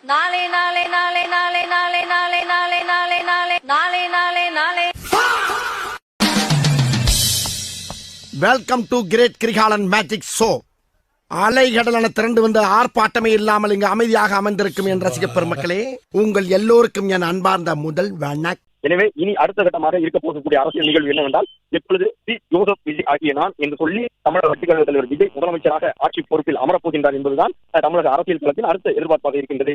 நாளை நாளை நாளை நாளை நாளை நாளை நாளை நாளை நாளை நாளை நாளை நாளை. Welcome to great Kirikalan magic show. அலைகடலான திரண்டு வந்து ஆர்ப்பாட்டமே இல்லாமல் இங்கு அமைதியாக அமர்ந்திருக்கும் என் ரசிக பெருமக்களே, உங்கள் எல்லோருக்கும் என் அன்பார்ந்த முதல் வணக்கம். எனவே இனி அடுத்த கட்டமாக இருக்க போகக்கூடிய அரசியல் நிகழ்வு என்னவென்றால், எப்பொழுது சி ஜோசப் விஜய் ஆகிய நான் என்று சொல்லி தமிழக வெற்றிக் கழக தலைவர் விஜய் முதலமைச்சராக ஆட்சி பொறுப்பில் அமரப்போகின்றார் என்பதுதான் தமிழக அரசியல் களத்தில் அடுத்த எதிர்பார்ப்பாக இருக்கின்றது.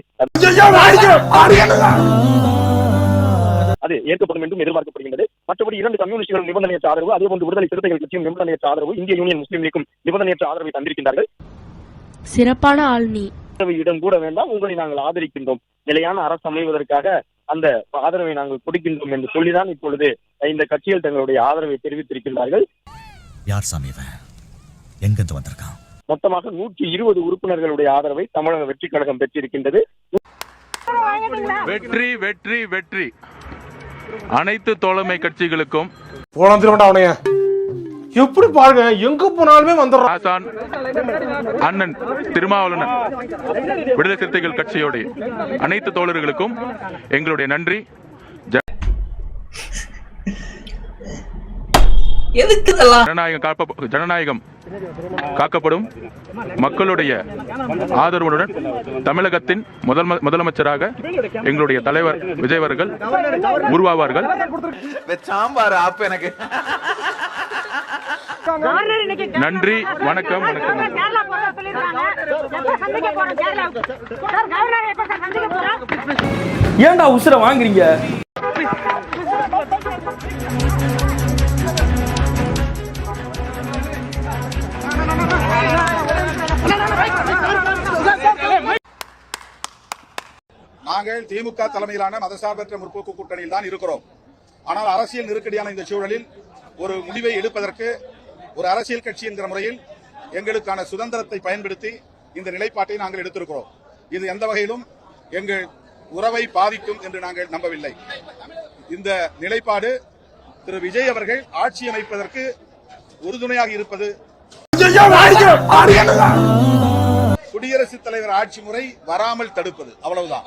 அது ஏற்கப்படும் என்றும் எதிர்பார்க்கப்படுகின்றது. மற்றபடி இரண்டு கம்யூனிஸ்டுகள் நிபந்தனையற்ற ஆதரவு, அதேபோன்று விடுதலை சிறுத்தைகள் கட்சியும் நிபந்தனையற்ற ஆதரவு, இந்திய யூனியன் முஸ்லீம் லீக்கும் நிபந்தனையற்ற ஆதரவை தந்திருக்கின்றார்கள். சிறப்பான ஆள் நீ. இடம் கூட வேண்டாம், உங்களை நாங்கள் ஆதரிக்கின்றோம், நிலையான அரசு அமைவதற்காக அந்த ஆதரவை நாங்கள் கொடுக்கின்றோம் என்று சொல்லிதான் இப்பொழுது இந்த கட்சிகள் தங்களுடைய ஆதரவை தெரிவித்திருக்கின்றார்கள். யார் சாமி எங்கிருந்து வந்திருக்கான்? மொத்தமாக 120 உறுப்பினர்களுடைய ஆதரவை தமிழக வெற்றிக் கழகம் பெற்றிருக்கின்றது. வெற்றி வெற்றி வெற்றி அனைத்து தோழமை கட்சிகளுக்கும். எப்படி பாருங்க, எங்க போனாலுமே வந்துடுறான். அண்ணன் திருமாவளவன் விடுதலை சிறுத்தைகள் கட்சியோட அனைத்து தோழர்களுக்கும் எங்களுடைய நன்றி. ஜனநாயகம் காக்கப்படும். மக்களுடைய ஆதரவுடன் தமிழகத்தின் முதலமைச்சராக எங்களுடைய தலைவர் விஜய் அவர்கள் உருவாவார்கள். நன்றி, வணக்கம். ஏன்டா உசுர வாங்குறீங்க? நாங்கள் திமுக தலைமையிலான மதசார்பற்ற முற்போக்கு கூட்டணியில் தான் இருக்கிறோம். ஆனால் அரசியல் நெருக்கடியான இந்த சூழலில் ஒரு முடிவை எடுப்பதற்கு ஒரு அரசியல் கட்சி என்கிற முறையில் எங்களுக்கான சுதந்திரத்தை பயன்படுத்தி இந்த நிலைப்பாட்டை நாங்கள் எடுத்திருக்கிறோம். இது எந்த வகையிலும் எங்கள் உறவை பாதிக்கும் என்று நாங்கள் நம்பவில்லை. இந்த நிலைப்பாடு திரு விஜய் அவர்கள் ஆட்சி அமைப்பதற்கு உறுதுணையாக இருப்பது, குடியரசுத் தலைவர் ஆட்சி முறை வராமல் தடுப்பது, அவ்வளவுதான்.